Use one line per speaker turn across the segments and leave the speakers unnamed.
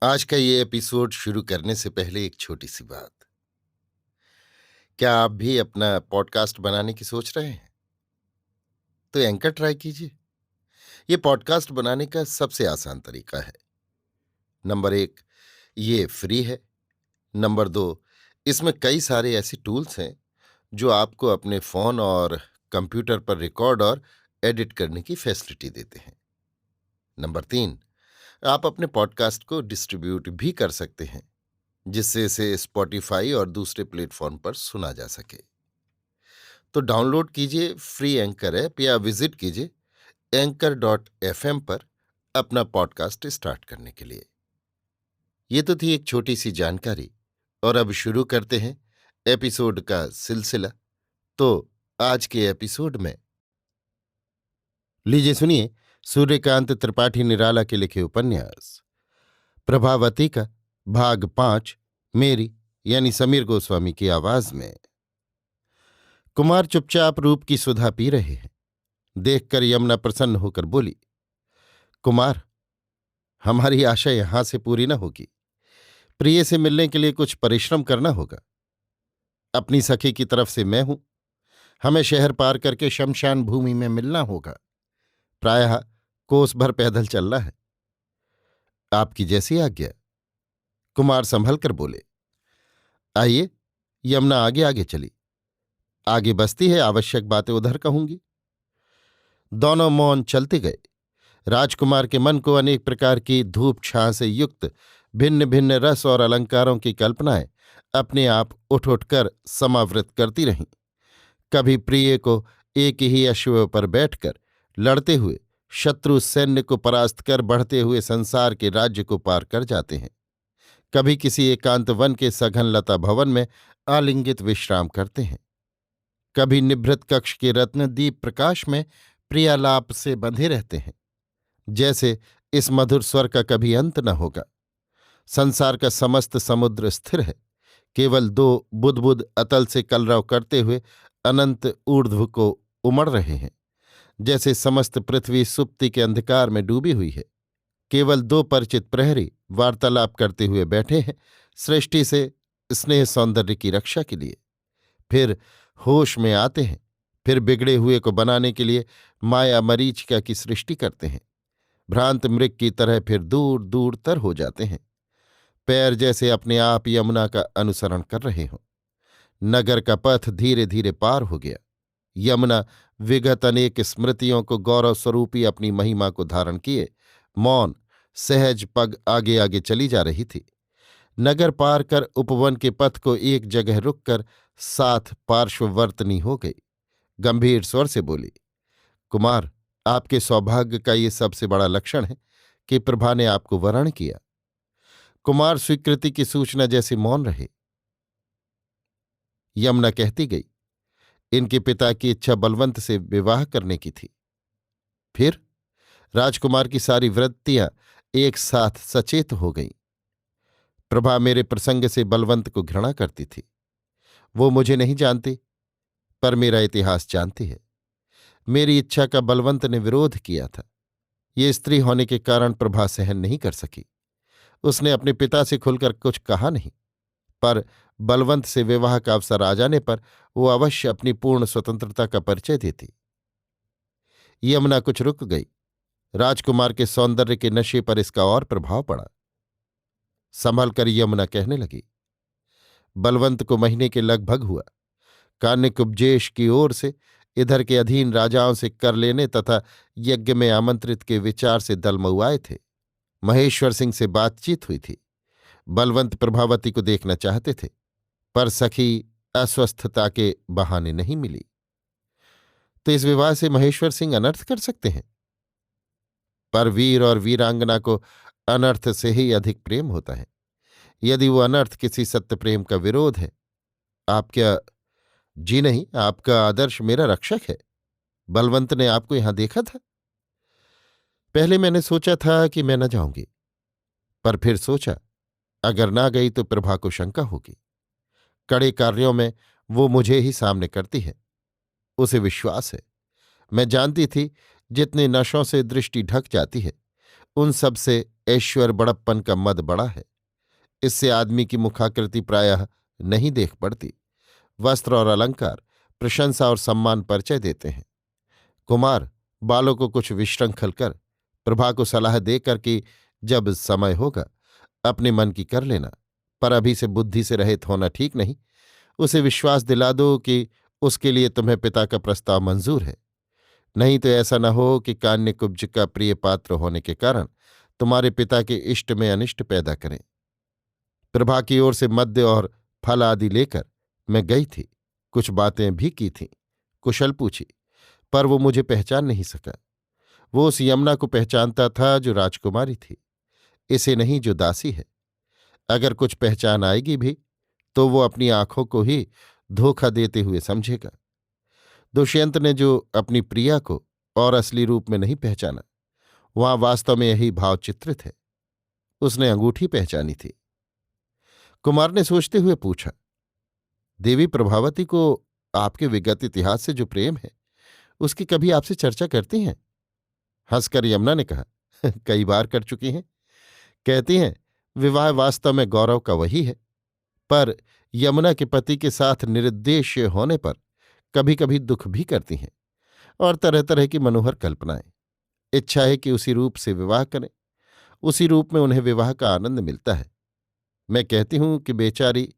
आज का ये एपिसोड शुरू करने से पहले एक छोटी सी बात। क्या आप भी अपना पॉडकास्ट बनाने की सोच रहे हैं? तो एंकर ट्राई कीजिए। ये पॉडकास्ट बनाने का सबसे आसान तरीका है। नंबर 1, ये फ्री है। नंबर 2, इसमें कई सारे ऐसे टूल्स हैं जो आपको अपने फोन और कंप्यूटर पर रिकॉर्ड और एडिट करने की फैसिलिटी देते हैं। नंबर 3, आप अपने पॉडकास्ट को डिस्ट्रीब्यूट भी कर सकते हैं, जिससे इसे स्पॉटिफाई और दूसरे प्लेटफॉर्म पर सुना जा सके। तो डाउनलोड कीजिए फ्री एंकर ऐप या विजिट कीजिए anchor.fm पर अपना पॉडकास्ट स्टार्ट करने के लिए। ये तो थी एक छोटी सी जानकारी, और अब शुरू करते हैं एपिसोड का सिलसिला। तो आज के एपिसोड में लीजिए सुनिए सूर्यकांत त्रिपाठी निराला के लिखे उपन्यास प्रभावती का भाग 5, मेरी यानी समीर गोस्वामी की आवाज में। कुमार चुपचाप रूप की सुधा पी रहे हैं। देखकर यमुना प्रसन्न होकर बोली, कुमार, हमारी आशा यहां से पूरी न होगी। प्रिय से मिलने के लिए कुछ परिश्रम करना होगा। अपनी सखी की तरफ से मैं हूं। हमें शहर पार करके शमशान भूमि में मिलना होगा। प्रायः कोस भर पैदल चलना है। आपकी जैसी आज्ञा। कुमार संभल कर बोले, आइए। यमुना आगे आगे चली। आगे बसती है, आवश्यक बातें उधर कहूंगी। दोनों मौन चलते गए। राजकुमार के मन को अनेक प्रकार की धूप छां से युक्त भिन्न भिन्न रस और अलंकारों की कल्पनाएं अपने आप उठ उठकर समावृत करती रहीं। कभी प्रिय को एक ही अश्व पर बैठकर लड़ते हुए शत्रु सैन्य को परास्त कर बढ़ते हुए संसार के राज्य को पार कर जाते हैं। कभी किसी एकांत वन के सघन लता भवन में आलिंगित विश्राम करते हैं। कभी निभृत कक्ष के रत्न दीप प्रकाश में प्रियालाप से बंधे रहते हैं, जैसे इस मधुर स्वर का कभी अंत न होगा। संसार का समस्त समुद्र स्थिर है, केवल दो बुदबुद अतल से कलरव करते हुए अनंत ऊर्ध्व को उमड़ रहे हैं। जैसे समस्त पृथ्वी सुप्ति के अंधकार में डूबी हुई है। केवल दो परिचित प्रहरी वार्तालाप करते हुए बैठे हैं, सृष्टि से स्नेह सौंदर्य की रक्षा के लिए। फिर होश में आते हैं, फिर बिगड़े हुए को बनाने के लिए माया मरीचिका की सृष्टि करते हैं। भ्रांत मृग की तरह फिर दूर दूर तर हो जाते हैं, पैर जैसे अपने आप यमुना का अनुसरण कर रहे हों। नगर का पथ धीरे धीरे पार हो गया। यमुना विगत अनेक स्मृतियों को गौरव स्वरूपी अपनी महिमा को धारण किए मौन सहज पग आगे आगे चली जा रही थी। नगर पार कर उपवन के पथ को एक जगह रुककर साथ पार्श्ववर्तनी हो गई। गंभीर स्वर से बोली, कुमार, आपके सौभाग्य का ये सबसे बड़ा लक्षण है कि प्रभा ने आपको वरण किया। कुमार स्वीकृति की सूचना जैसे मौन रहे। यमुना कहती गई, इनके पिता की इच्छा बलवंत से विवाह करने की थी। फिर राजकुमार की सारी वृत्तियां एक साथ सचेत हो गईं। प्रभा मेरे प्रसंग से बलवंत को घृणा करती थी। वो मुझे नहीं जानती, पर मेरा इतिहास जानती है। मेरी इच्छा का बलवंत ने विरोध किया था। ये स्त्री होने के कारण प्रभा सहन नहीं कर सकी। उसने अपने पिता से खुलकर कुछ कहा नहीं, पर बलवंत से विवाह का अवसर आ जाने पर वो अवश्य अपनी पूर्ण स्वतंत्रता का परिचय देती। यमुना कुछ रुक गई। राजकुमार के सौंदर्य के नशे पर इसका और प्रभाव पड़ा। संभल कर यमुना कहने लगी, बलवंत को महीने के लगभग हुआ। कान्यकुब्जेश की ओर से इधर के अधीन राजाओं से कर लेने तथा यज्ञ में आमंत्रित के विचार से दलमउआए थे। महेश्वर सिंह से बातचीत हुई थी। बलवंत प्रभावती को देखना चाहते थे, पर सखी अस्वस्थता के बहाने नहीं मिली। तो इस विवाह से महेश्वर सिंह अनर्थ कर सकते हैं, पर वीर और वीरांगना को अनर्थ से ही अधिक प्रेम होता है। यदि वो अनर्थ किसी सत्य प्रेम का विरोध है। आप क्या? जी नहीं, आपका आदर्श मेरा रक्षक है। बलवंत ने आपको यहां देखा था? पहले मैंने सोचा था कि मैं न जाऊंगी, पर फिर सोचा अगर ना गई तो प्रभा को शंका होगी। कड़े कार्यों में वो मुझे ही सामने करती है। उसे विश्वास है। मैं जानती थी जितने नशों से दृष्टि ढक जाती है, उन सब से ऐश्वर्य बड़प्पन का मद बड़ा है। इससे आदमी की मुखाकृति प्रायः नहीं देख पड़ती। वस्त्र और अलंकार प्रशंसा और सम्मान परिचय देते हैं। कुमार, बालों को कुछ विश्रंखल कर प्रभा को सलाह देकर कि जब समय होगा अपने मन की कर लेना, पर अभी से बुद्धि से रहित होना ठीक नहीं। उसे विश्वास दिला दो कि उसके लिए तुम्हें पिता का प्रस्ताव मंजूर है। नहीं तो ऐसा न हो कि कान्यकुब्ज का प्रिय पात्र होने के कारण तुम्हारे पिता के इष्ट में अनिष्ट पैदा करें। प्रभा की ओर से मद्य और फल आदि लेकर मैं गई थी। कुछ बातें भी की थीं, कुशल पूछी, पर वो मुझे पहचान नहीं सका। वो उस यमुना को पहचानता था जो राजकुमारी थी, इसे नहीं जो दासी है। अगर कुछ पहचान आएगी भी तो वो अपनी आंखों को ही धोखा देते हुए समझेगा। दुष्यंत ने जो अपनी प्रिया को और असली रूप में नहीं पहचाना, वहां वास्तव में यही भाव चित्रित है। उसने अंगूठी पहचानी थी। कुमार ने सोचते हुए पूछा, देवी प्रभावती को आपके विगत इतिहास से जो प्रेम है उसकी कभी आपसे चर्चा करती हैं? हंसकर यमुना ने कहा, कई बार कर चुकी हैं। कहती हैं विवाह वास्तव में गौरव का वही है, पर यमुना के पति के साथ निरुद्देश्य होने पर कभी कभी दुख भी करती हैं और तरह तरह की मनोहर कल्पनाएं। इच्छा है कि उसी रूप से विवाह करें, उसी रूप में उन्हें विवाह का आनंद मिलता है। मैं कहती हूं कि बेचारी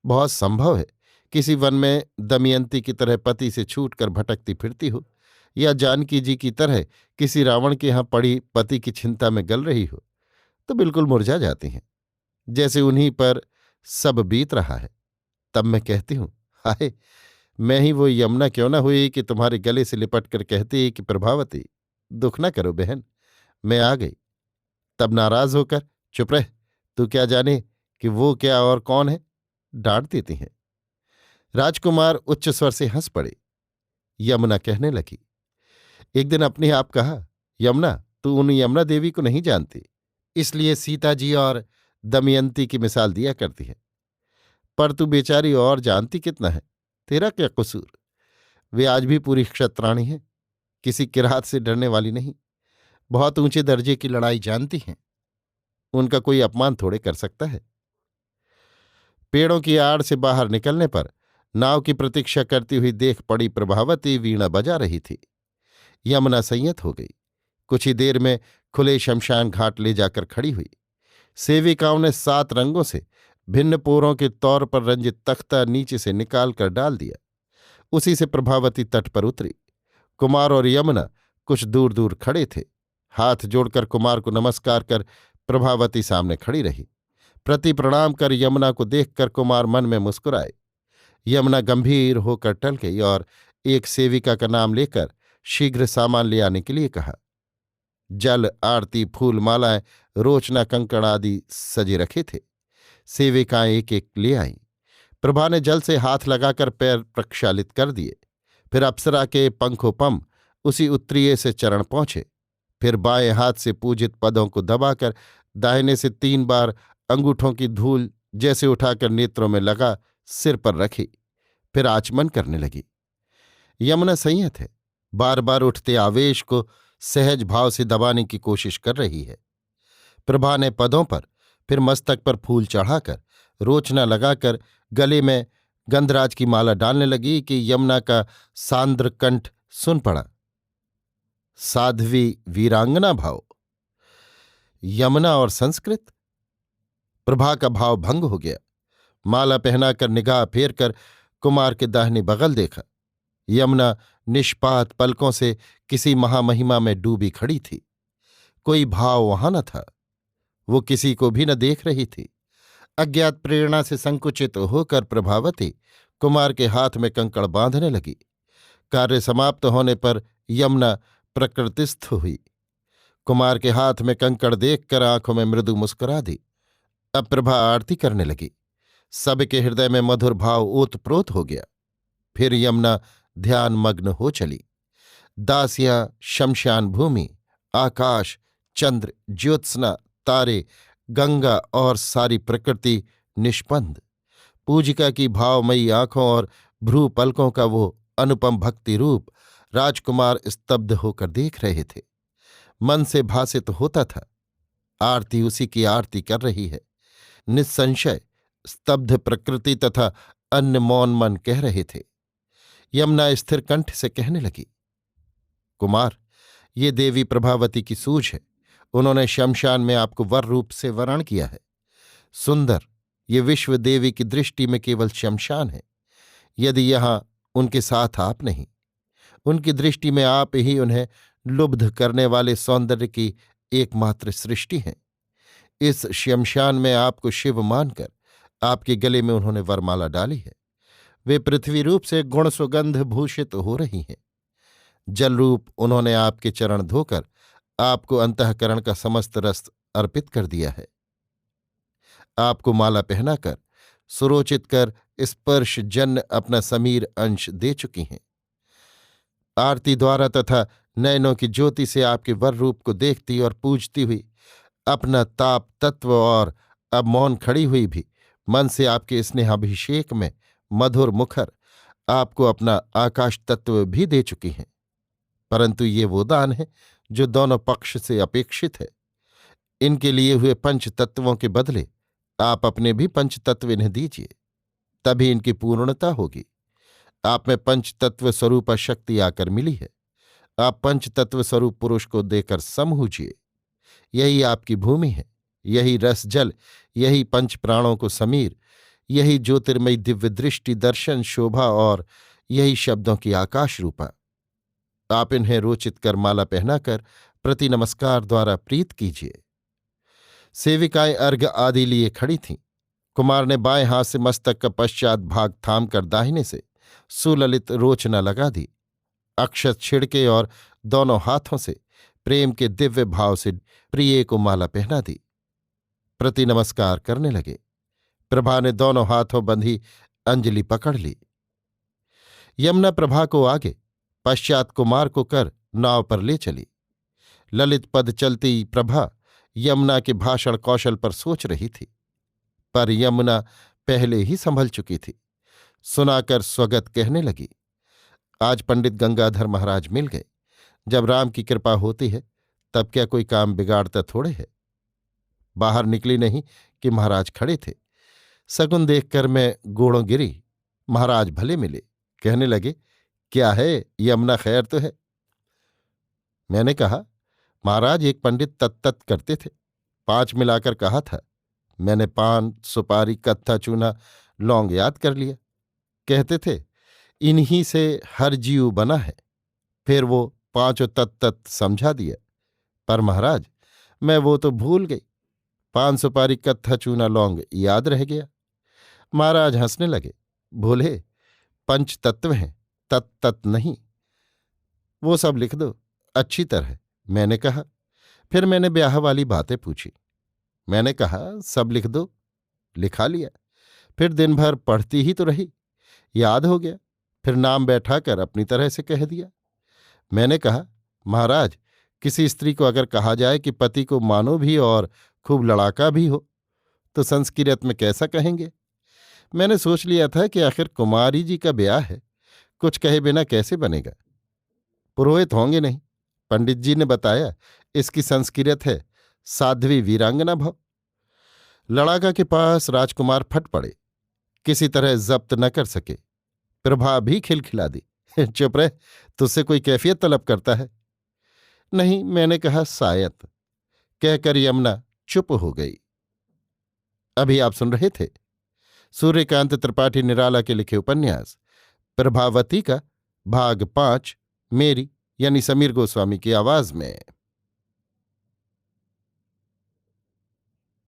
बहुत संभव है किसी वन में दमयंती की तरह पति से छूटकर भटकती फिरती हो, या जानकी जी की तरह किसी रावण के यहां पड़ी पति की चिंता में गल रही हो, तो बिल्कुल मुरझा जाती हैं, जैसे उन्हीं पर सब बीत रहा है। तब मैं कहती हूं, हाय, मैं ही वो यमुना क्यों न हुई कि तुम्हारे गले से लिपट कर कहती कि प्रभावती, दुख न करो बहन, मैं आ गई। तब नाराज होकर चुप रह, तू क्या जाने कि वो क्या और कौन है, डांट देती हैं। राजकुमार उच्च स्वर से हंस पड़े। यमुना कहने लगी, एक दिन अपने आप कहा, यमुना, तू उन यमुना देवी को नहीं जानती, इसलिए सीता जी और दमयंती की मिसाल दिया करती है। पर तू बेचारी और जानती कितना है, तेरा क्या कसूर? वे आज भी पूरी क्षत्राणी हैं, किसी किरात से डरने वाली नहीं, बहुत ऊंचे दर्जे की लड़ाई जानती हैं। उनका कोई अपमान थोड़े कर सकता है। पेड़ों की आड़ से बाहर निकलने पर नाव की प्रतीक्षा करती हुई देख पड़ी प्रभावती वीणा बजा रही थी। यमुना संयत हो गई। कुछ ही देर में खुले शमशान घाट ले जाकर खड़ी हुई। सेविकाओं ने 7 रंगों से भिन्न पोरों के तौर पर रंजित तख्ता नीचे से निकाल कर डाल दिया। उसी से प्रभावती तट पर उतरी। कुमार और यमुना कुछ दूर दूर खड़े थे। हाथ जोड़कर कुमार को नमस्कार कर प्रभावती सामने खड़ी रही। प्रति प्रणाम कर यमुना को देखकर कुमार मन में मुस्कुराए। यमुना गंभीर होकर टल गई और एक सेविका का नाम लेकर शीघ्र सामान ले आने के लिए कहा। जल, आरती, फूल, मालाएं, रोचना, कंकड़ आदि सजे रखे थे। सेविकाएं एक एक ले आईं। प्रभा ने जल से हाथ लगाकर पैर प्रक्षालित कर दिए। फिर अप्सरा के पंखोपम उसी उत्तरीय से चरण पहुंचे। फिर बाएं हाथ से पूजित पदों को दबाकर दाहिने से 3 बार अंगूठों की धूल जैसे उठाकर नेत्रों में लगा सिर पर रखी। फिर आचमन करने लगी। यमुना संयत है, बार बार उठते आवेश को सहज भाव से दबाने की कोशिश कर रही है। प्रभा ने पदों पर, फिर मस्तक पर फूल चढ़ाकर, रोचना लगाकर गले में गंधराज की माला डालने लगी कि यमुना का सांद्र कंठ सुन पड़ा। साध्वी वीरांगना भाव। यमुना और संस्कृत। प्रभा का भाव भंग हो गया। माला पहनाकर निगाह फेर कर कुमार के दाहिने बगल देखा। यमुना निष्पात पलकों से किसी महामहिमा में डूबी खड़ी थी। कोई भाव वहां न था। वो किसी को भी न देख रही थी। अज्ञात प्रेरणा से संकुचित होकर प्रभावती कुमार के हाथ में कंकड़ बांधने लगी। कार्य समाप्त होने पर यमुना प्रकृतिस्थ हुई। कुमार के हाथ में कंकड़ देखकर आंखों में मृदु मुस्कुरा दी। अब प्रभा आरती करने लगी। सबके हृदय में मधुर भाव ओतप्रोत हो गया। फिर यमुना ध्यान मग्न हो चली। दासियां, शमशान भूमि, आकाश, चंद्र, ज्योत्सना, तारे, गंगा और सारी प्रकृति निष्पन्द। पूजिका की भावमयी आंखों और भ्रू पलकों का वो अनुपम भक्ति रूप राजकुमार स्तब्ध होकर देख रहे थे। मन से भासित होता था, आरती उसी की आरती कर रही है। निस्संशय स्तब्ध प्रकृति तथा अन्य मौन मन कह रहे थे। यमुना स्थिर कंठ से कहने लगी, कुमार, ये देवी प्रभावती की सूझ है। उन्होंने शमशान में आपको वर रूप से वरण किया है। सुंदर, ये विश्व देवी की दृष्टि में केवल शमशान है। यदि यहां उनके साथ आप नहीं, उनकी दृष्टि में आप ही उन्हें लुब्ध करने वाले सौंदर्य की एकमात्र सृष्टि हैं। इस शमशान में आपको शिव मानकर आपके गले में उन्होंने वरमाला डाली है। वे पृथ्वी रूप से गुण सुगंध भूषित हो रही हैं। जल रूप उन्होंने आपके चरण धोकर आपको अंतःकरण का समस्त रस अर्पित कर दिया है। आपको माला पहनाकर सुरोचित कर स्पर्श जन्य अपना समीर अंश दे चुकी हैं। आरती द्वारा तथा नयनों की ज्योति से आपके वर रूप को देखती और पूजती हुई अपना ताप तत्व और अब मौन खड़ी हुई भी मन से आपके स्नेहाभिषेक में मधुर मुखर आपको अपना आकाश तत्व भी दे चुकी हैं। परंतु ये वो दान है जो दोनों पक्ष से अपेक्षित है। इनके लिए हुए पंच तत्वों के बदले आप अपने भी पंच तत्व इन्हें दीजिए, तभी इनकी पूर्णता होगी। आप में पंच तत्व स्वरूप शक्ति आकर मिली है। आप पंच तत्व स्वरूप पुरुष को देकर समूझिए। यही आपकी भूमि है, यही रस जल, यही पंच प्राणों को समीर, यही ज्योतिर्मयी दिव्य दृष्टि दर्शन शोभा और यही शब्दों की आकाश रूपा। आप इन्हें रोचित कर माला पहनाकर प्रति नमस्कार द्वारा प्रीत कीजिए। सेविकाएं अर्घ आदि लिए खड़ी थीं। कुमार ने बाएं हाथ से मस्तक का पश्चात भाग थाम कर दाहिने से सुललित रोचना लगा दी। अक्षत छिड़के और दोनों हाथों से प्रेम के दिव्य भाव से प्रिय को माला पहना दी। प्रति नमस्कार करने लगे। प्रभा ने दोनों हाथों बंधी अंजलि पकड़ ली। यमुना प्रभा को आगे, पश्चात कुमार को कर नाव पर ले चली। ललित पद चलती प्रभा यमुना के भाषण कौशल पर सोच रही थी, पर यमुना पहले ही संभल चुकी थी। सुनाकर स्वगत कहने लगी, आज पंडित गंगाधर महाराज मिल गए। जब राम की कृपा होती है तब क्या कोई काम बिगाड़ता थोड़े है। बाहर निकली नहीं कि महाराज खड़े थे। सगुन देखकर मैं गोड़ों गिरी। महाराज भले मिले। कहने लगे, क्या है यमुना, खैर तो है? मैंने कहा, महाराज एक पंडित तत्त करते थे, 5 मिलाकर कहा था। मैंने पान सुपारी कत्था चूना लौंग याद कर लिया। कहते थे इन्हीं से हर जीव बना है। फिर वो 5 तत्त समझा दिया। पर महाराज मैं वो तो भूल गई। पान सुपारी कत्था चूना लौंग याद रह गया। महाराज हंसने लगे, बोले, पंच तत्व हैं, तत्त नहीं। वो सब लिख दो अच्छी तरह। मैंने कहा। फिर मैंने ब्याह वाली बातें पूछी। मैंने कहा, सब लिख दो। लिखा लिया। फिर दिन भर पढ़ती ही तो रही, याद हो गया। फिर नाम बैठाकर अपनी तरह से कह दिया। मैंने कहा, महाराज किसी स्त्री को अगर कहा जाए कि पति को मानो भी और खूब लड़ाका भी हो तो संस्कृत में कैसा कहेंगे? मैंने सोच लिया था कि आखिर कुमारी जी का ब्याह है, कुछ कहे बिना कैसे बनेगा। पुरोहित होंगे नहीं। पंडित जी ने बताया इसकी संस्कृत है साध्वी वीरांगना भव। लड़ाका के पास राजकुमार फट पड़े, किसी तरह जब्त न कर सके। प्रभा भी खिलखिला दी, चुप रह, तुझसे कोई कैफियत तलब करता है? नहीं, मैंने कहा शायद। कहकर यमुना चुप हो गई। अभी आप सुन रहे थे सूर्यकांत त्रिपाठी निराला के लिखे उपन्यास प्रभावती का भाग 5 मेरी यानी समीर गोस्वामी की आवाज में।